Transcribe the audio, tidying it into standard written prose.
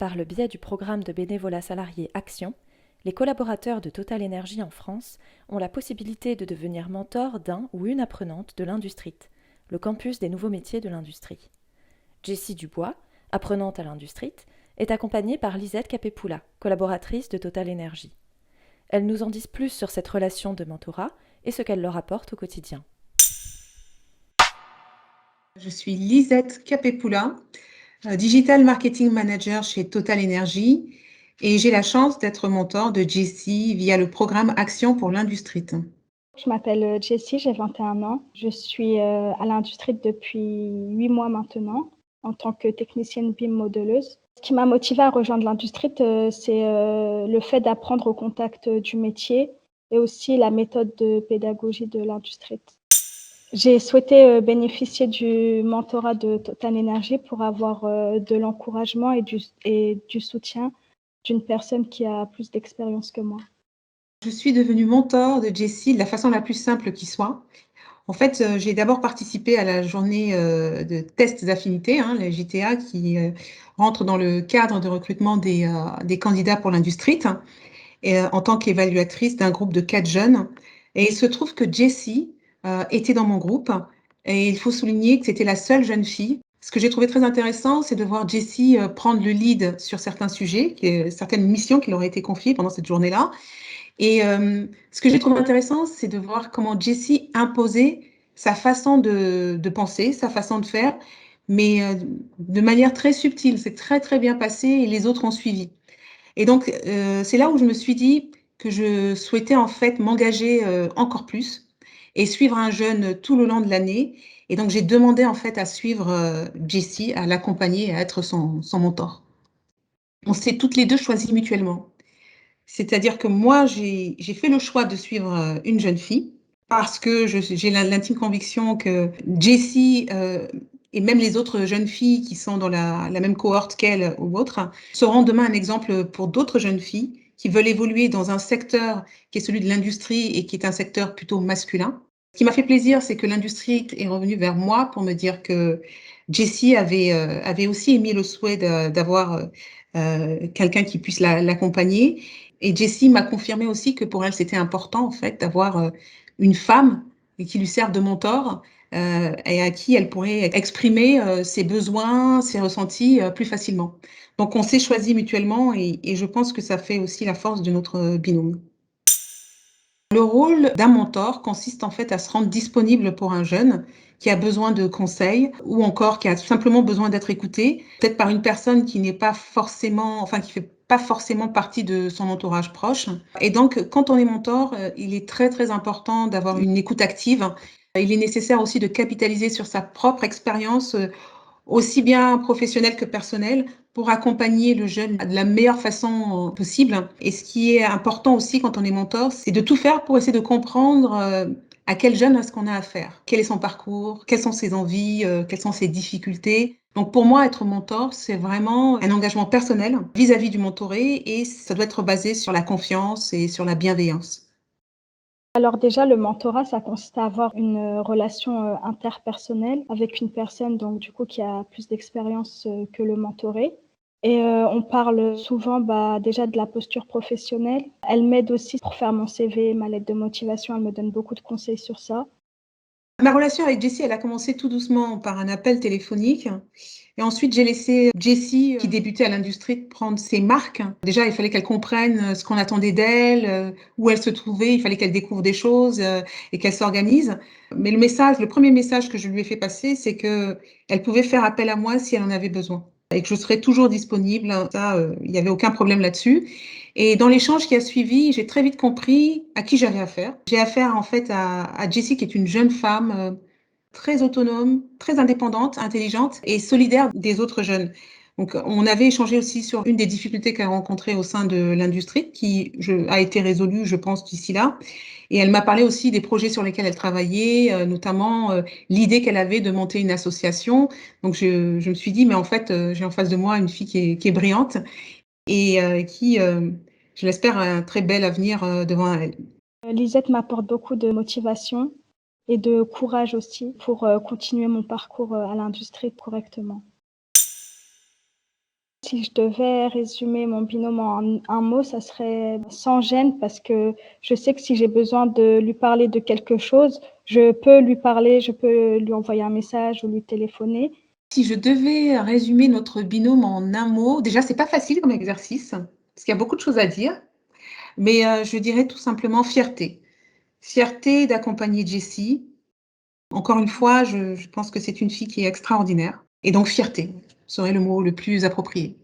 par le biais du programme de bénévolat salarié Action, les collaborateurs de Total Énergie en France ont la possibilité de devenir mentors d'un ou une apprenante de l'Industrie, le campus des nouveaux métiers de l'industrie. Jessie Dubois, apprenante à l'Industrie, est accompagnée par Lisette Capépoula, collaboratrice de Total Énergie. Elles nous en disent plus sur cette relation de mentorat et ce qu'elle leur apporte au quotidien. Je suis Lisette Capépoula, Digital Marketing Manager chez Total Energy et j'ai la chance d'être mentor de Jessie via le programme Action pour l'Industrie. Je m'appelle Jessie, j'ai 21 ans. Je suis à l'Industrie depuis 8 mois maintenant en tant que technicienne BIM modeleuse. Ce qui m'a motivée à rejoindre l'Industrie, c'est le fait d'apprendre au contact du métier et aussi la méthode de pédagogie de l'Industrie. J'ai souhaité bénéficier du mentorat de Total Energy pour avoir de l'encouragement et du soutien d'une personne qui a plus d'expérience que moi. Je suis devenue mentor de Jessie de la façon la plus simple qui soit. En fait, j'ai d'abord participé à la journée de tests d'affinité, les JTA, qui rentre dans le cadre de recrutement des candidats pour l'Industrie, en tant qu'évaluatrice d'un groupe de 4 jeunes. Et il se trouve que Jessie était dans mon groupe et il faut souligner que c'était la seule jeune fille. Ce que j'ai trouvé très intéressant, c'est de voir Jessie prendre le lead sur certains sujets, certaines missions qui leur auraient été confiées pendant cette journée-là. Et ce que j'ai trouvé intéressant, c'est de voir comment Jessie imposait sa façon de penser, sa façon de faire, mais de manière très subtile. C'est très, très bien passé et les autres ont suivi. Et donc, c'est là où je me suis dit que je souhaitais en fait m'engager encore plus et suivre un jeune tout le long de l'année. Et donc, j'ai demandé en fait à suivre Jessie, à l'accompagner et à être son mentor. On s'est toutes les deux choisies mutuellement. C'est-à-dire que moi, j'ai fait le choix de suivre une jeune fille parce que j'ai l'intime conviction que Jessie et même les autres jeunes filles qui sont dans la même cohorte qu'elle ou autre seront demain un exemple pour d'autres jeunes filles qui veulent évoluer dans un secteur qui est celui de l'industrie et qui est un secteur plutôt masculin. Ce qui m'a fait plaisir, c'est que l'industrie est revenue vers moi pour me dire que Jessie avait aussi émis le souhait d'avoir quelqu'un qui puisse l'accompagner. Et Jessie m'a confirmé aussi que pour elle, c'était important en fait d'avoir une femme qui lui serve de mentor et à qui elle pourrait exprimer ses besoins, ses ressentis plus facilement. Donc on s'est choisis mutuellement et je pense que ça fait aussi la force de notre binôme. Le rôle d'un mentor consiste en fait à se rendre disponible pour un jeune qui a besoin de conseils ou encore qui a simplement besoin d'être écouté, peut-être par une personne qui n'est pas forcément, enfin qui fait pas forcément partie de son entourage proche. Et donc, quand on est mentor, il est très très important d'avoir une écoute active. Il est nécessaire aussi de capitaliser sur sa propre expérience aussi bien professionnel que personnel, pour accompagner le jeune de la meilleure façon possible. Et ce qui est important aussi quand on est mentor, c'est de tout faire pour essayer de comprendre à quel jeune est-ce qu'on a affaire, quel est son parcours, quelles sont ses envies, quelles sont ses difficultés. Donc pour moi, être mentor, c'est vraiment un engagement personnel vis-à-vis du mentoré et ça doit être basé sur la confiance et sur la bienveillance. Alors déjà, le mentorat, ça consiste à avoir une relation interpersonnelle avec une personne donc du coup qui a plus d'expérience que le mentoré. Et on parle souvent déjà de la posture professionnelle. Elle m'aide aussi pour faire mon CV, ma lettre de motivation. Elle me donne beaucoup de conseils sur ça. Ma relation avec Jessie, elle a commencé tout doucement par un appel téléphonique. Et ensuite, j'ai laissé Jessie, qui débutait à l'industrie, prendre ses marques. Déjà, il fallait qu'elle comprenne ce qu'on attendait d'elle, où elle se trouvait. Il fallait qu'elle découvre des choses et qu'elle s'organise. Mais le premier message que je lui ai fait passer, c'est que elle pouvait faire appel à moi si elle en avait besoin et que je serais toujours disponible. Ça, il n'y avait aucun problème là-dessus. Et dans l'échange qui a suivi, j'ai très vite compris à qui j'avais affaire. J'ai affaire en fait à Jessie, qui est une jeune femme très autonome, très indépendante, intelligente et solidaire des autres jeunes. Donc, on avait échangé aussi sur une des difficultés qu'elle rencontrait au sein de l'industrie, a été résolue, je pense, d'ici là. Et elle m'a parlé aussi des projets sur lesquels elle travaillait, notamment l'idée qu'elle avait de monter une association. Donc, je me suis dit, mais en fait, j'ai en face de moi une fille qui est brillante et qui, je l'espère, a un très bel avenir devant elle. Lisette m'apporte beaucoup de motivation et de courage aussi pour continuer mon parcours à l'industrie correctement. Si je devais résumer mon binôme en un mot, ça serait sans gêne parce que je sais que si j'ai besoin de lui parler de quelque chose, je peux lui parler, je peux lui envoyer un message ou lui téléphoner. Si je devais résumer notre binôme en un mot, déjà, c'est pas facile comme exercice, parce qu'il y a beaucoup de choses à dire, mais je dirais tout simplement fierté. Fierté d'accompagner Jessie. Encore une fois, je pense que c'est une fille qui est extraordinaire. Et donc fierté serait le mot le plus approprié.